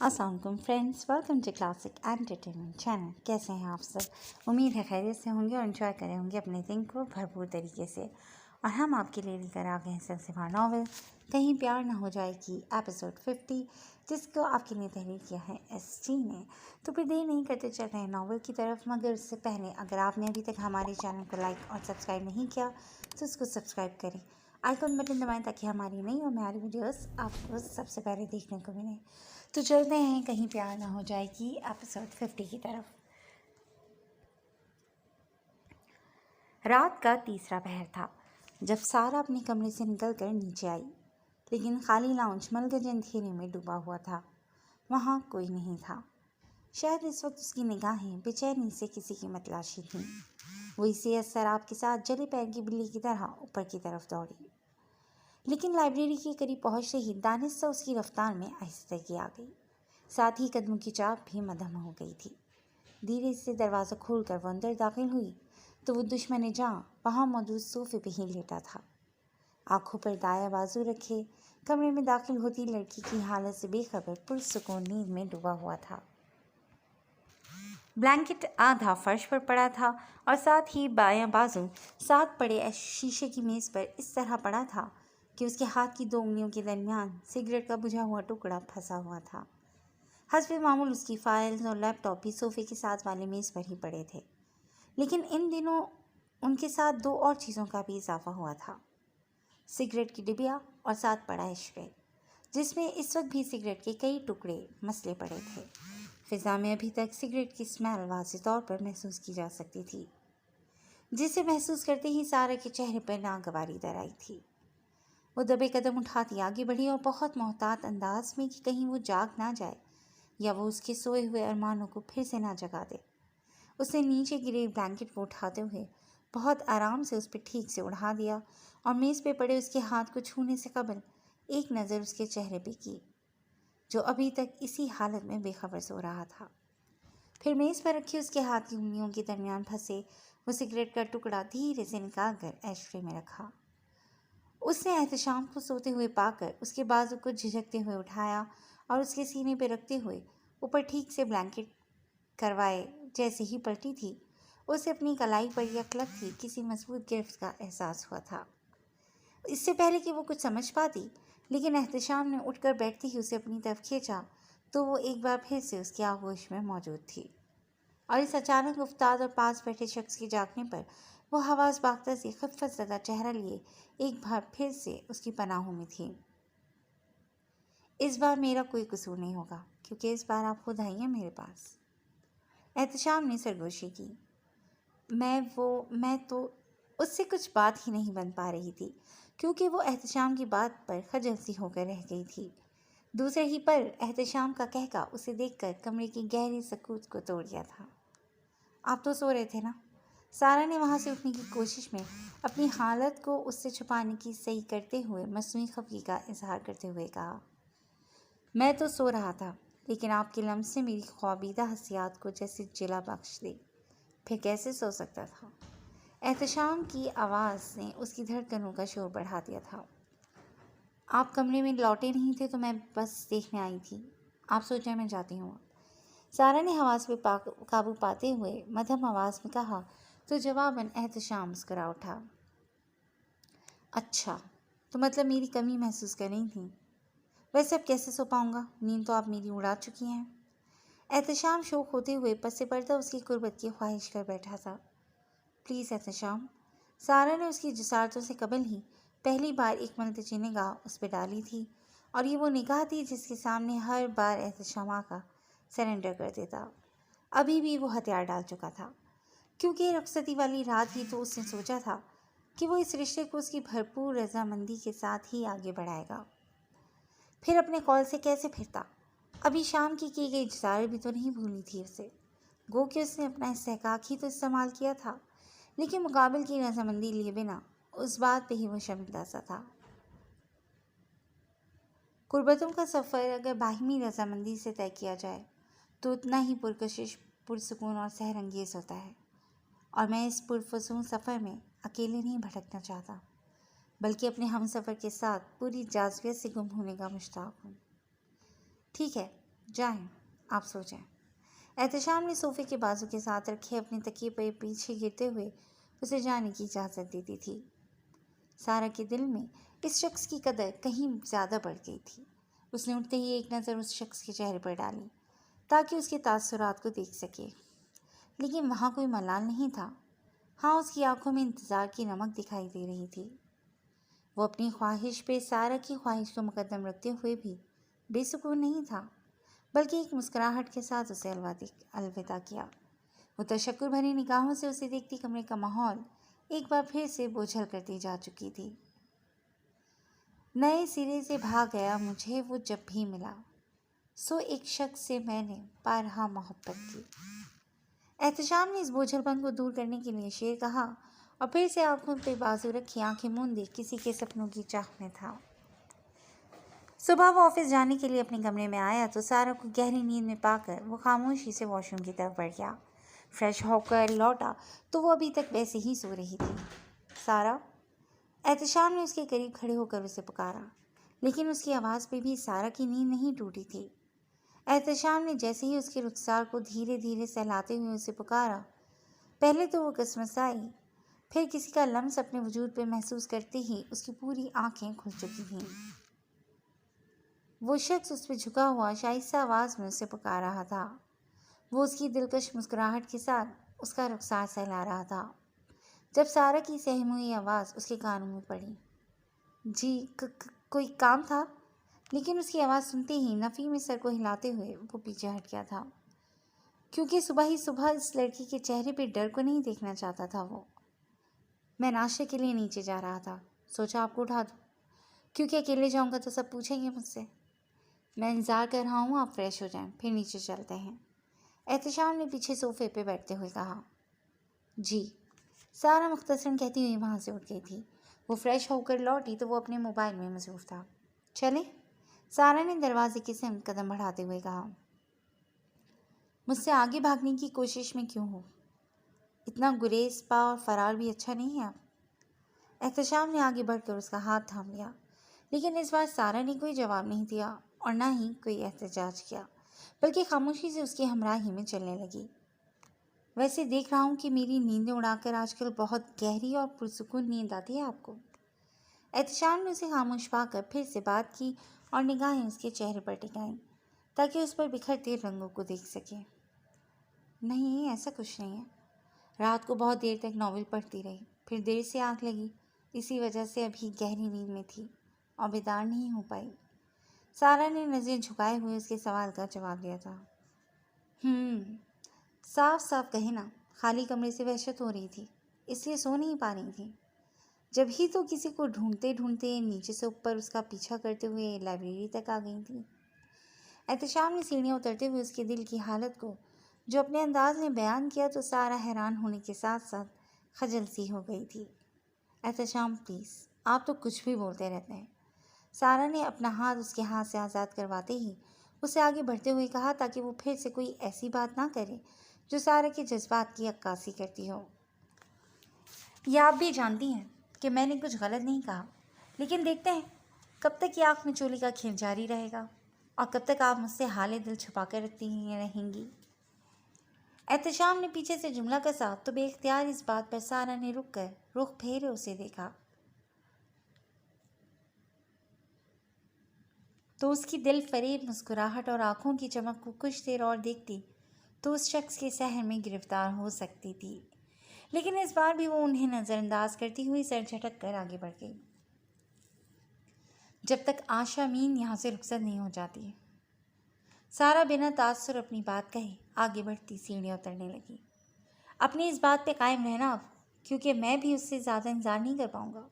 अस्सलाम वालेकुम friends, welcome to classic entertainment channel. कैसे हैं आप सब? उम्मीद है खैरियत से होंगे और एंजॉय करे होंगे अपने दिन को भरपूर तरीके से। और हम आपके लिए लेकर आ गए हैं सिलसिला नॉवल कहीं प्यार ना हो जाएगी एपिसोड 50, जिसको आपके लिए तहरीर किया है SG ने। तो फिर देर नहीं करते चल रहे हैं नॉवल की तरफ, मगर उससे पहले अगर आपने अभी तक हमारे चैनल को लाइक और सब्सक्राइब नहीं किया तो उसको सब्सक्राइब करें, आइकन बटन दबाएं ताकि हमारी नई और म्यारी वीडियोस आपको सबसे पहले देखने को मिले। तो चलते हैं कहीं प्यार ना हो जाएगी एपिसोड 50 की तरफ। रात का तीसरा पहर था जब सारा अपने कमरे से निकलकर नीचे आई, लेकिन खाली लाउंज मलगज अंधेरे में डूबा हुआ था। वहाँ कोई नहीं था। शायद इस वक्त उसकी निगाहें बेचैनी से किसी की मतलाशी थीं। वो इसी शराब के साथ जले पैर की बिल्ली की तरह ऊपर की तरफ दौड़ी, लेकिन लाइब्रेरी के करीब पहुंचते ही दानिश उसकी रफ्तार में आहिस्तगी आ गई। साथ ही कदमों की चाप भी मध्यम हो गई थी। धीरे से दरवाज़ा खोलकर वो अंदर दाखिल हुई तो वो दुश्मन जहाँ वहाँ मौजूद सोफे पे ही लेटा था। आंखों पर दाया बाजू रखे कमरे में दाखिल होती लड़की की हालत से बेखबर पुरसुकून नींद में डूबा हुआ था। ब्लैंकेट आधा फर्श पर पड़ा था और साथ ही बायां बाजू साथ पड़े शीशे की मेज़ पर इस तरह पड़ा था कि उसके हाथ की 2 उंगलियों के दरमियान सिगरेट का बुझा हुआ टुकड़ा फंसा हुआ था। हस्बे मामूल उसकी फाइल्स और लैपटॉप भी सोफे के साथ वाले मेज़ पर ही पड़े थे, लेकिन इन दिनों उनके साथ 2 और चीज़ों का भी इजाफा हुआ था। सिगरेट की डिबिया और साथ पड़ा एशट्रे, जिसमें इस वक्त भी सिगरेट के कई टुकड़े मसले पड़े थे। फिज़ा में अभी तक सिगरेट की स्मेल वाज़ेह तौर पर महसूस की जा सकती थी, जिसे महसूस करते ही सारा के चेहरे पर नागवारी दर आई थी। वो दबे कदम उठाती आगे बढ़ी और बहुत मोहतात अंदाज में कि कहीं वो जाग ना जाए या वो उसके सोए हुए अरमानों को फिर से ना जगा दे। उसने नीचे गिरे ब्लैंकेट को उठाते हुए बहुत आराम से उस पर ठीक से उड़ा दिया और मेज़ पे पड़े उसके हाथ को छूने से कबल एक नज़र उसके चेहरे पे की, जो अभी तक इसी हालत में बेखबर सो रहा था। फिर मेज़ पर रखी उसके हाथ की उंगलियों के दरमियान फंसे वो सिगरेट का टुकड़ा धीरे से निकाल कर एशट्रे में रखा। उसने एहतशाम को सोते हुए पाकर उसके बाजू को झिझकते हुए उठाया और उसके सीने पर रखते हुए ऊपर ठीक से ब्लैंकेट करवाए जैसे ही पलटी थी, उसे अपनी कलाई पर यक लगती किसी मजबूत गिरफ्त का एहसास हुआ था। इससे पहले कि वो कुछ समझ पाती, लेकिन एहतशाम ने उठकर बैठते ही उसे अपनी तरफ खींचा तो वो एक बार फिर से उसकी आगोश में मौजूद थी। और इस अचानक उफ्ताद और पास बैठे शख्स के जागने पर वो हवास बाख्ता से खिफ़्फ़त ज़दा चेहरा लिए एक बार फिर से उसकी पनाहों में थी। इस बार मेरा कोई कसूर नहीं होगा, क्योंकि इस बार आप खुद आई हैं मेरे पास। एहतशाम ने सरगोशी की। मैं तो उससे कुछ बात ही नहीं बन पा रही थी, क्योंकि वो एहतशाम की बात पर खजल सी होकर रह गई थी। दूसरे ही पर एहतशाम का कहका उसे देखकर कमरे की गहरी सकूत को तोड़ दिया था। आप तो सो रहे थे ना? सारा ने वहाँ से उठने की कोशिश में अपनी हालत को उससे छुपाने की सही करते हुए मसनूई खफगी का इजहार करते हुए कहा। मैं तो सो रहा था, लेकिन आपके लम्स से मेरी ख्वाबीदा हसियात को जैसे जिला बख्श दी। फिर कैसे सो सकता था? एहतशाम की आवाज़ ने उसकी धड़कनों का शोर बढ़ा दिया था। आप कमरे में लौटे नहीं थे तो मैं बस देखने आई थी। आप सोचे मैं जाती हूँ। सारा ने हवास पे काबू पाते हुए मध्यम आवाज़ में कहा तो जवाबन एहतशाम मुस्कुरा उठा। अच्छा, तो मतलब मेरी कमी महसूस कर रही थी। वैसे अब कैसे सो पाऊँगा? नींद तो आप मेरी उड़ा चुकी हैं। एहतशाम शौक होते हुए पसे पर्दा उसकी कुर्बत की ख्वाहिश कर बैठा था। प्लीज़ एहतशाम। सारा ने उसकी जसारतों से कबल ही पहली बार एक मुल्तजी निगाह उस पर डाली थी, और ये वो निगाह थी जिसके सामने हर बार एहतशाम का सरेंडर कर देता। अभी भी वो हथियार डाल चुका था, क्योंकि रुखसती वाली रात ही तो उसने सोचा था कि वो इस रिश्ते को उसकी भरपूर रजामंदी के साथ ही आगे बढ़ाएगा। फिर अपने कॉल से कैसे फिरता? अभी शाम की गई जसारत भी तो नहीं भूली थी उसे। गो कि उसने अपना इस्तेहकाक ही तो इस्तेमाल किया था, लेकिन मुकाबिल की रजामंदी लिए बिना उस बात पे ही वो शर्मिंदा सा था। कुर्बतों का सफ़र अगर बाहिमी रजामंदी से तय किया जाए तो उतना ही पुरकशिश, पुरसुकून और सहरंगेज़ होता है। और मैं इस पुरफसून सफ़र में अकेले नहीं भटकना चाहता, बल्कि अपने हम सफ़र के साथ पूरी जाज़बियत से गुम होने का मुश्ताक हूँ। ठीक है, جائیں آپ سو جائیں۔ احتشام نے صوفے کے بازو کے ساتھ رکھے اپنے تکیے پہ پیچھے گرتے ہوئے اسے جانے کی اجازت دیتی تھی۔ سارا کے دل میں اس شخص کی قدر کہیں زیادہ بڑھ گئی تھی۔ اس نے اٹھتے ہی ایک نظر اس شخص کے چہرے پر ڈالی تاکہ اس کے تاثرات کو دیکھ سکے، لیکن وہاں کوئی ملال نہیں تھا۔ ہاں، اس کی آنکھوں میں انتظار کی نمک دکھائی دے رہی تھی۔ وہ اپنی خواہش پہ سارا کی خواہش کو مقدم رکھتے ہوئے بھی بے سکون نہیں تھا، بلکہ ایک مسکراہٹ کے ساتھ اسے الوداع کیا۔ وہ تشکر بھری نگاہوں سے اسے دیکھتی کمرے کا ماحول ایک بار پھر سے بوجھل کرتی جا چکی تھی۔ نئے سرے سے بھا گیا مجھے وہ جب بھی ملا، سو ایک شخص سے میں نے بارہا محبت کی۔ احتشام نے اس بوجھل پن کو دور کرنے کے لیے شعر کہا اور پھر سے آنکھوں پہ بازو رکھی آنکھیں موندے کسی کے سپنوں کی چاہ میں تھا۔ صبح وہ آفس جانے کے لیے اپنے کمرے میں آیا تو سارا کو گہری نیند میں پا کر وہ خاموشی سے واش روم کی طرف بڑھ گیا۔ فریش ہو کر لوٹا تو وہ ابھی تک ویسے ہی سو رہی تھی۔ سارا! احتشام نے اس کے قریب کھڑے ہو کر اسے پکارا، لیکن اس کی آواز پہ بھی سارا کی نیند نہیں ٹوٹی تھی۔ احتشام نے جیسے ہی اس کے رخسار کو دھیرے دھیرے سہلاتے ہوئے اسے پکارا، پہلے تو وہ کسمسائی، پھر کسی کا لمس اپنے وجود پہ محسوس کرتے ہی اس کی پوری آنکھیں کھل چکی تھیں۔ وہ شخص اس پہ جھکا ہوا شائستہ آواز میں اسے پکار رہا تھا۔ وہ اس کی دلکش مسکراہٹ کے ساتھ اس کا رخسار سہلا رہا تھا۔ جب سارا کی سہمی ہوئی آواز اس کے کانوں میں پڑی، جی کوئی کام تھا؟ لیکن اس کی آواز سنتے ہی نفی میں سر کو ہلاتے ہوئے وہ پیچھے ہٹ گیا تھا، کیونکہ صبح ہی صبح اس لڑکی کے چہرے پہ ڈر کو نہیں دیکھنا چاہتا تھا وہ۔ میں ناشتے کے لیے نیچے جا رہا تھا، سوچا آپ کو اٹھا دوں، کیونکہ اکیلے جاؤں گا تو سب پوچھیں گے مجھ سے۔ میں انتظار کر رہا ہوں، آپ فریش ہو جائیں پھر نیچے چلتے ہیں، احتشام نے پیچھے صوفے پہ بیٹھتے ہوئے کہا۔ جی، سارا مختصراً کہتی ہوئی وہاں سے اٹھ گئی تھی۔ وہ فریش ہو کر لوٹی تو وہ اپنے موبائل میں مصروف تھا۔ چلیں؟ سارا نے دروازے کی سمت قدم بڑھاتے ہوئے کہا۔ مجھ سے آگے بھاگنے کی کوشش میں کیوں ہو؟ اتنا گریز پا اور فرار بھی اچھا نہیں ہے آپ۔ احتشام نے آگے بڑھ کر اس کا ہاتھ تھام لیا، لیکن اس بار سارا نے کوئی جواب نہیں دیا اور نہ ہی کوئی احتجاج کیا، بلکہ خاموشی سے اس کی ہمراہی میں چلنے لگی۔ ویسے دیکھ رہا ہوں کہ میری نیندیں اڑا کر آج کل بہت گہری اور پرسکون نیند آتی ہے آپ کو۔ احتشام نے اسے خاموش پا کر پھر سے بات کی اور نگاہیں اس کے چہرے پر ٹکائیں تاکہ اس پر بکھرتے رنگوں کو دیکھ سکے۔ نہیں، ایسا کچھ نہیں ہے۔ رات کو بہت دیر تک ناول پڑھتی رہی، پھر دیر سے آنکھ لگی، اسی وجہ سے ابھی گہری نیند میں تھی اور بیدار نہیں ہو پائی۔ سارا نے نظریں جھکائے ہوئے اس کے سوال کا جواب دیا تھا۔ صاف صاف کہے نا، خالی کمرے سے وحشت ہو رہی تھی، اس لیے سو نہیں پا رہی تھی۔ جب ہی تو کسی کو ڈھونڈتے ڈھونڈتے نیچے سے اوپر اس کا پیچھا کرتے ہوئے لائبریری تک آ گئی تھی۔ احتشام نے سیڑھیاں اترتے ہوئے اس کے دل کی حالت کو جو اپنے انداز میں بیان کیا تو سارا حیران ہونے کے ساتھ ساتھ خجل سی ہو گئی تھی۔ احتشام پلیز، آپ تو کچھ بھی بولتے رہتے ہیں۔ سارا نے اپنا ہاتھ اس کے ہاتھ سے آزاد کرواتے ہی اسے آگے بڑھتے ہوئے کہا تاکہ وہ پھر سے کوئی ایسی بات نہ کرے جو سارا کے جذبات کی عکاسی کرتی ہو۔ یا آپ بھی جانتی ہیں کہ میں نے کچھ غلط نہیں کہا، لیکن دیکھتے ہیں کب تک یہ آنکھ میں چولی کا کھیل جاری رہے گا اور کب تک آپ مجھ سے حال دل چھپا کر رکھتی رہیں گی۔ احتشام نے پیچھے سے جملہ کسا تو بے اختیار اس بات پر سارا نے رک کر رخ پھیرے اسے دیکھا تو اس کی دل فریب مسکراہٹ اور آنکھوں کی چمک کو کچھ دیر اور دیکھتی تو اس شخص کے سحر میں گرفتار ہو سکتی تھی، لیکن اس بار بھی وہ انہیں نظر انداز کرتی ہوئی سر جھٹک کر آگے بڑھ گئی، جب تک آشا مین یہاں سے رخصت نہیں ہو جاتی۔ سارا بنا تاثر اپنی بات کہے آگے بڑھتی سیڑھیاں اترنے لگی۔ اپنی اس بات پہ قائم رہنا اب، کیونکہ میں بھی اس سے زیادہ انتظار نہیں کر پاؤں گا۔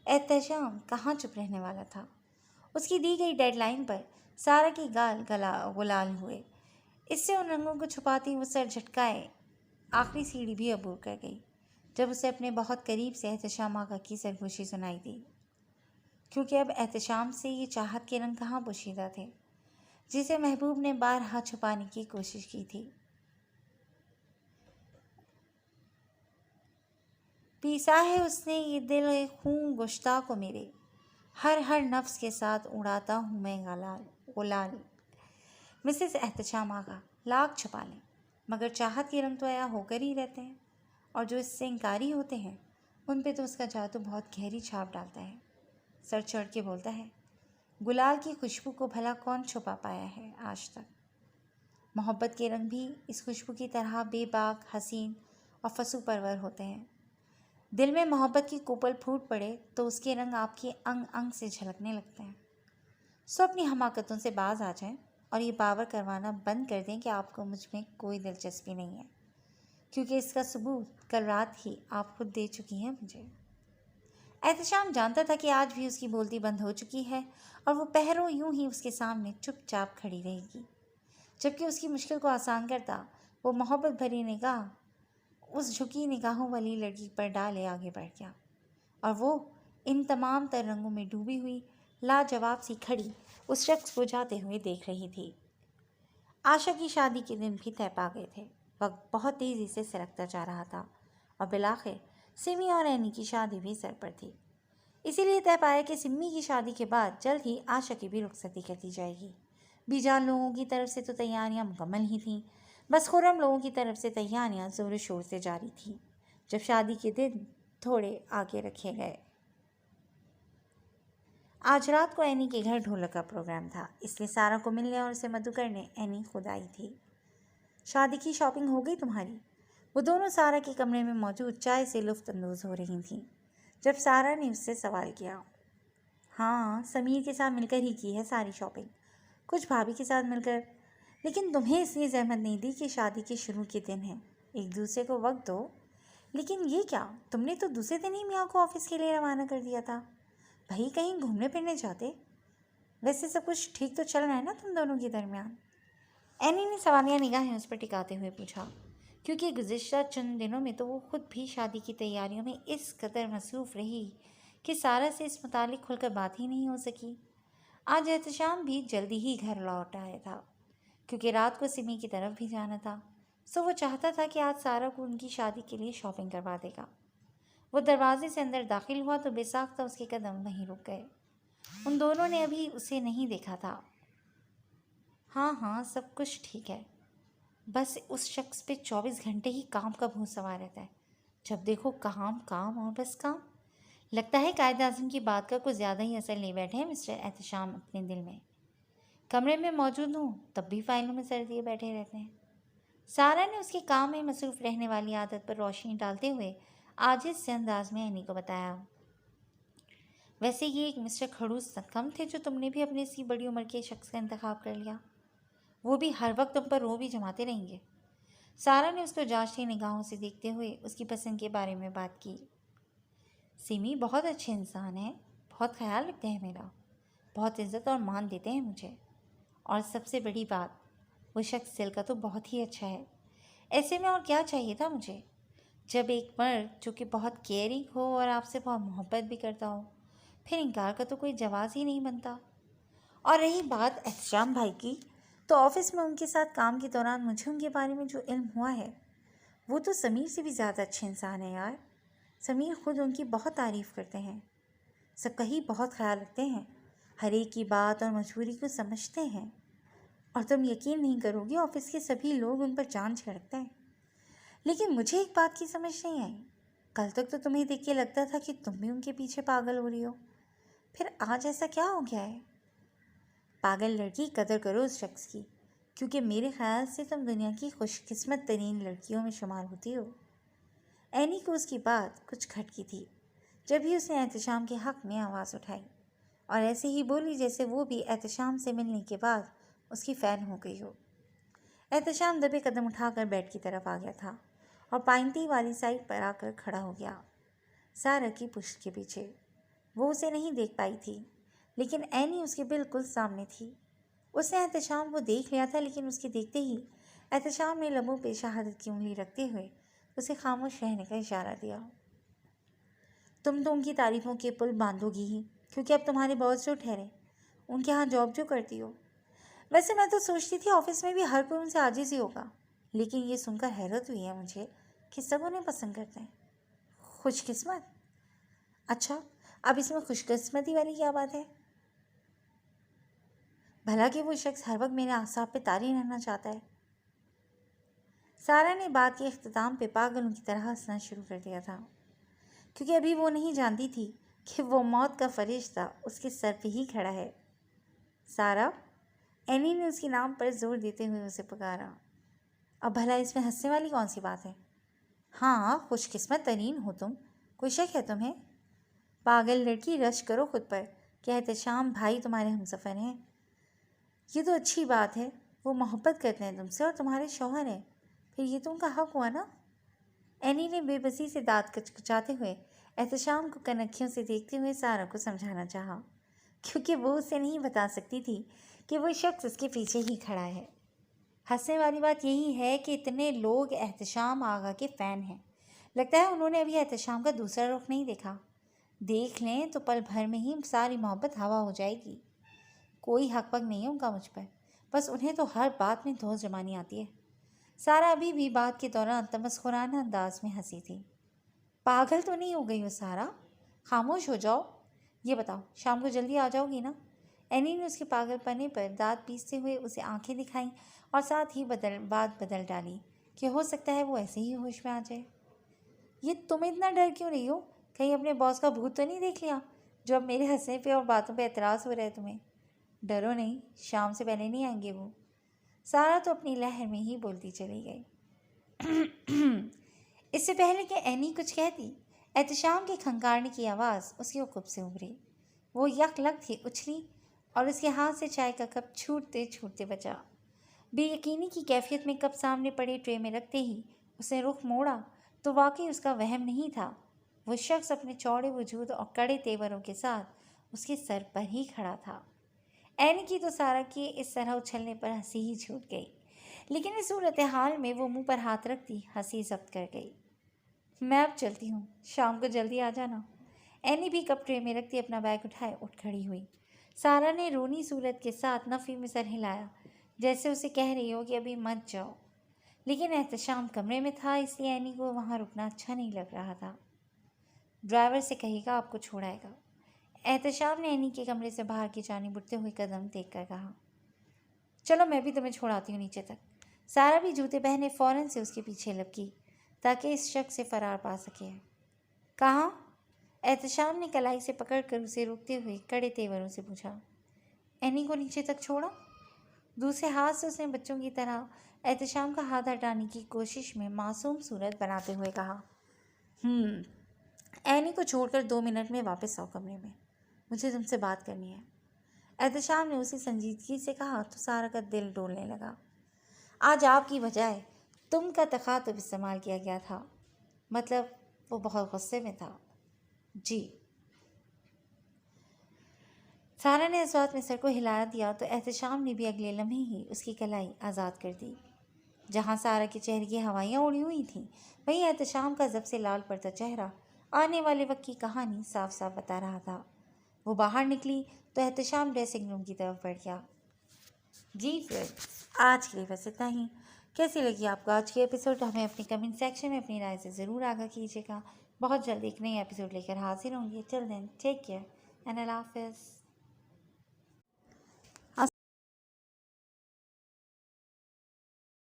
احتشام کہاں چپ رہنے والا تھا۔ اس کی دی گئی ڈیڈ لائن پر سارا کی گال غلال ہوئے۔ اس سے ان رنگوں کو چھپاتی وہ سر جھٹکائے آخری سیڑھی بھی عبور کر گئی جب اسے اپنے بہت قریب سے احتشام آقا کی سرگوشی سنائی دی، کیونکہ اب احتشام سے یہ چاہت کے رنگ کہاں پوشیدہ تھے جسے محبوب نے بارہا چھپانے کی کوشش کی تھی۔ پیسا ہے اس نے یہ دل خون گشتہ کو میرے، ہر نفس کے ساتھ اڑاتا ہوں میں غلال۔ मिसेस एहतशाम आगा लाख छुपा लें, मगर चाहत के रंग तो आया होकर ही रहते हैं, और जो इससे इंकारी होते हैं उन पे तो उसका जादू बहुत गहरी छाप डालता है। सर चढ़ के बोलता है, गुलाल की खुशबू को भला कौन छुपा पाया है आज तक। मोहब्बत के रंग भी इस खुशबू की तरह बेबाक, हसीन और फसू परवर होते हैं। दिल में मोहब्बत की कोपल फूट पड़े तो उसके रंग आपके अंग अंग से झलकने लगते हैं। सो अपनी हमाकतों से बाज आ जाएं और ये बावर करवाना बंद कर दें कि आपको मुझ में कोई दिलचस्पी नहीं है, क्योंकि इसका सबूत कल रात ही आप खुद दे चुकी हैं मुझे। एहतशाम जानता था कि आज भी उसकी बोलती बंद हो चुकी है और वो पहरों यूं ही उसके सामने चुपचाप खड़ी रहेगी, जबकि उसकी मुश्किल को आसान करता वो मोहब्बत भरी निगाह उस झुकी निगाहों वाली लड़की पर डाले आगे बढ़ गया, और वो इन तमाम तर रंगों में डूबी हुई लाजवाब सी खड़ी उस शख्स को जाते हुए देख रही थी। आशा की शादी के दिन भी तय पा गए थे। वक्त बहुत तेज़ी से सरकता जा रहा था और बिलाखिर सिमी और एनी की शादी भी सर पर थी। इसीलिए तय पाया कि सिमी की शादी के बाद जल्द ही आशा की भी रुखसती कर दी जाएगी। बीजान लोगों की तरफ से तो तैयारियां मुकम्मल ही थीं, बस खुर्रम लोगों की तरफ से तैयारियां ज़ोर शोर से जारी थीं। जब शादी के दिन थोड़े आगे रखे गए, आज रात को एनी के घर ढोलक का प्रोग्राम था, इसलिए सारा को मिलने और उसे मधु करने एनी खुद आई थी। शादी की शॉपिंग हो गई तुम्हारी? वो दोनों सारा के कमरे में मौजूद चाय से लुफ्त अंदोज़ हो रही थीं जब सारा ने उससे सवाल किया। हाँ, समीर के साथ मिलकर ही की है सारी शॉपिंग, कुछ भाभी के साथ मिलकर, लेकिन तुम्हें इसलिए जहमत नहीं दी कि शादी के शुरू के दिन है, एक दूसरे को वक्त दो। लेकिन ये क्या, तुमने तो दूसरे दिन ही मियाँ को ऑफिस के लिए रवाना कर दिया था। भाई कहीं घूमने फिरने जाते। वैसे सब कुछ ठीक तो चल रहा है ना तुम दोनों के दरमियान? एनी ने सवालिया निगाहें उस पर टिकाते हुए पूछा, क्योंकि गुज़िश्ता चंद दिनों में तो वो खुद भी शादी की तैयारियों में इस कदर मसरूफ़ रही कि सारा से इस मुतालिक खुलकर बात ही नहीं हो सकी। आज एहतशाम भी जल्दी ही घर लौट आया था, क्योंकि रात को सिमी की तरफ भी जाना था। सो वो चाहता था कि आज सारा को उनकी शादी के लिए शॉपिंग करवा देगा। वो दरवाजे से अंदर दाखिल हुआ तो बेसाख्ता उसके कदम वहीं रुक गए। उन दोनों ने अभी उसे नहीं देखा था। हाँ हाँ, सब कुछ ठीक है, बस उस शख्स पे 24 घंटे ही काम का भूत सवार रहता है। जब देखो काम काम और बस काम। लगता है कायद आज़म की बात का कुछ ज़्यादा ही असर ले बैठे हैं मिस्टर एहतशाम अपने दिल में। कमरे में मौजूद हूँ तब भी फाइलों में सर दिए बैठे रहते हैं। सारा ने उसके काम में मसरूफ़ रहने वाली आदत पर रोशनी डालते हुए आजिज़ से अंदाज में एनी को बताया। वैसे ये एक मिस्टर खड़ूस कम थे जो तुमने भी अपने सी बड़ी उम्र के शख्स का इंतखाब कर लिया। वो भी हर वक्त तुम पर रो भी जमाते रहेंगे। सारा ने उसको जांचती निगाहों से देखते हुए उसकी पसंद के बारे में बात की। सिमी बहुत अच्छे इंसान हैं, बहुत ख्याल रखते हैं मेरा, बहुत इज्जत और मान देते हैं मुझे, और सबसे बड़ी बात, वो शख्स दिल का तो बहुत ही अच्छा है। ऐसे में और क्या चाहिए था मुझे? जब एक मर्द जो कि बहुत केयरिंग हो और आपसे बहुत मोहब्बत भी करता हो, फिर इनकार का तो कोई जवाब ही नहीं बनता। और रही बात एहतशाम भाई की, तो ऑफिस में उनके साथ काम के दौरान मुझे उनके बारे में जो इल्म हुआ है, वो तो समीर से भी ज़्यादा अच्छे इंसान है यार। समीर खुद उनकी बहुत तारीफ़ करते हैं, सबका ही बहुत ख्याल रखते हैं, हर एक की बात और मजबूरी को समझते हैं, और तुम यकीन नहीं करोगे ऑफिस के सभी लोग उन पर जान छिड़कते हैं। लेकिन मुझे एक बात की समझ नहीं आई, कल तक तो तुम्हें देख के लगता था कि तुम भी उनके पीछे पागल हो रही हो, फिर आज ऐसा क्या हो गया है? पागल लड़की, कदर करो उस शख्स की, क्योंकि मेरे ख्याल से तुम दुनिया की खुशकिस्मत तरीन लड़कियों में शुमार होती हो। एनी को उसकी बात कुछ खटकी थी जब भी उसने एहतशाम के हक़ में आवाज़ उठाई, और ऐसे ही बोली जैसे वो भी एहतशाम से मिलने के बाद उसकी फ़ैन हो गई हो। एहतशाम दबे कदम उठाकर बेड की तरफ आ गया था और पाइंती वाली साइड पर आकर खड़ा हो गया, सारा की पुश्त के पीछे। वो उसे नहीं देख पाई थी, लेकिन एनी उसके बिल्कुल सामने थी। उसने एहतशाम को देख लिया था, लेकिन उसके देखते ही एहतशाम ने लबों पे शहादत की उंगली रखते हुए उसे खामोश रहने का इशारा दिया। तुम तो उनकी तारीफ़ों के पुल बांधोगी ही, क्योंकि अब तुम्हारे बॉस जो ठहरे, उनके यहाँ जॉब जो करती हो। वैसे मैं तो सोचती थी ऑफिस में भी हर कोई उनसे आजिज़ ही होगा, लेकिन ये सुनकर हैरत हुई है मुझे कि सब उन्हें पसंद करते हैं। खुशकिस्मत? अच्छा, अब इसमें खुशकिस्मती वाली क्या बात है? بھلا کہ وہ شخص ہر وقت میرے اعصاب پہ طاری رہنا چاہتا ہے۔ سارا نے بات کے اختتام پہ پاگلوں کی طرح ہنسنا شروع کر دیا تھا، کیونکہ ابھی وہ نہیں جانتی تھی کہ وہ موت کا فرشتہ اس کے سر پہ ہی کھڑا ہے۔ سارا، اینی نے اس کے نام پر زور دیتے ہوئے اسے پکارا۔ اب بھلا اس میں ہنسنے والی کون سی بات ہے؟ ہاں، خوش قسمت ترین ہو تم، کوئی شک ہے تمہیں؟ پاگل لڑکی، رش کرو خود پر کہ احتشام بھائی تمہارے ہمسفر ہیں۔ یہ تو اچھی بات ہے، وہ محبت کرتے ہیں تم سے اور تمہارے شوہر ہیں، پھر یہ تم کا حق ہوا نا؟ اینی نے بے بسی سے دانت کچکچاتے ہوئے احتشام کو کنکھیوں سے دیکھتے ہوئے سارا کو سمجھانا چاہا، کیونکہ وہ اسے نہیں بتا سکتی تھی کہ وہ شخص اس کے پیچھے ہی کھڑا ہے۔ ہنسنے والی بات یہی ہے کہ اتنے لوگ احتشام آغا کے فین ہیں، لگتا ہے انہوں نے ابھی احتشام کا دوسرا رخ نہیں دیکھا۔ دیکھ لیں تو پل بھر میں ہی ساری محبت ہوا ہو جائے گی۔ کوئی حق پق نہیں ہے ان کا مجھ پر، بس انہیں تو ہر بات میں دھوس جمانی آتی ہے۔ سارا ابھی بھی بات کے دوران تمسخرانہ انداز میں ہنسی تھی۔ پاگل تو نہیں ہو گئی ہو سارا؟ خاموش ہو جاؤ۔ یہ بتاؤ، شام کو جلدی آ جاؤ گی نا؟ اینی نے اس کے پاگل پنے پر دانت پیستے ہوئے اسے آنکھیں دکھائیں اور ساتھ ہی بات بدل ڈالی کہ ہو سکتا ہے وہ ایسے ہی ہوش میں آ جائے۔ یہ تم اتنا ڈر کیوں رہی ہو؟ کہیں اپنے باس کا بھوت تو نہیں دیکھ لیا جو اب میرے ہنسنے پہ اور باتوں پہ اعتراض ہو رہا ہے تمہیں؟ ڈرو نہیں، شام سے پہلے نہیں آئیں گے وہ۔ سارا تو اپنی لہر میں ہی بولتی چلی گئی۔ اس سے پہلے کہ اینی کچھ کہتی، احتشام کے کھنکارنے کی آواز اس کے عقب سے ابھری۔ وہ یک لگ تھی اچھلی اور اس کے ہاتھ سے چائے کا کپ چھوٹتے چھوٹتے بچا۔ بے یقینی کی کیفیت میں کپ سامنے پڑے ٹرے میں رکھتے ہی اس نے رخ موڑا تو واقعی اس کا وہم نہیں تھا۔ وہ شخص اپنے چوڑے وجود اور کڑے تیوروں کے ساتھ اس کے سر پر ہی کھڑا تھا۔ اینی کی تو سارا کے اس طرح اچھلنے پر ہنسی ہی چھوٹ گئی، لیکن اس صورتحال میں وہ منہ پر ہاتھ رکھتی ہنسی ضبط کر گئی۔ میں اب چلتی ہوں، شام کو جلدی آ جانا۔ اینی بھی کپ ٹرے میں رکھتی اپنا بیگ اٹھائے اٹھ کھڑی ہوئی۔ سارا نے رونی صورت کے ساتھ نفی میں سر ہلایا، جیسے اسے کہہ رہی ہو کہ ابھی مت جاؤ، لیکن احتشام کمرے میں تھا، اس لیے اینی کو وہاں رکنا اچھا نہیں لگ رہا تھا۔ ڈرائیور سے کہے گا آپ کو چھوڑائے گا، احتشام نے اینی کے کمرے سے باہر کی جانب اٹھتے ہوئے قدم دیکھ کر کہا۔ چلو میں بھی تمہیں چھوڑاتی ہوں نیچے تک۔ سارا بھی جوتے پہنے فوراً سے اس کے پیچھے لپکی تاکہ اس شخص سے فرار پا سکے۔ کہاں؟ احتشام نے کلائی سے پکڑ کر اسے روکتے ہوئے کڑے تیوروں سے پوچھا۔ اینی کو نیچے تک چھوڑا؟ دوسرے ہاتھ سے اس نے بچوں کی طرح احتشام کا ہاتھ ہٹانے کی کوشش میں معصوم صورت بناتے ہوئے کہا۔ اینی کو چھوڑ کر 2 منٹ میں واپس آؤ کمرے میں، مجھے تم سے بات کرنی ہے۔ احتشام نے اسی سنجیدگی سے کہا تو سارا کا دل ڈولنے لگا۔ آج آپ کی بجائے تم کا تخاطب استعمال کیا گیا تھا، مطلب وہ بہت غصے میں تھا۔ جی۔ سارا نے اس بات میں سر کو ہلا دیا تو احتشام نے بھی اگلے لمحے ہی اس کی کلائی آزاد کر دی۔ جہاں سارا کے چہرے کی ہوائیاں اڑی ہوئی تھیں، وہیں احتشام کا ضب سے لال پڑتا چہرہ آنے والے وقت کی کہانی صاف صاف بتا رہا تھا۔ وہ باہر نکلی تو احتشام ڈریسنگ روم کی طرف بڑھ گیا۔ جی فرینڈز، آج کے لیے بس اتنا ہی۔ کیسی لگی آپ کو آج کی ایپیسوڈ؟ ہمیں اپنی کمنٹ سیکشن میں اپنی رائے سے ضرور آگاہ کیجیے گا۔ بہت جلد ایک نئی ایپیسوڈ لے کر حاضر ہوں گے۔ ٹل دین ٹیک کیئر اینڈ اللہ حافظ۔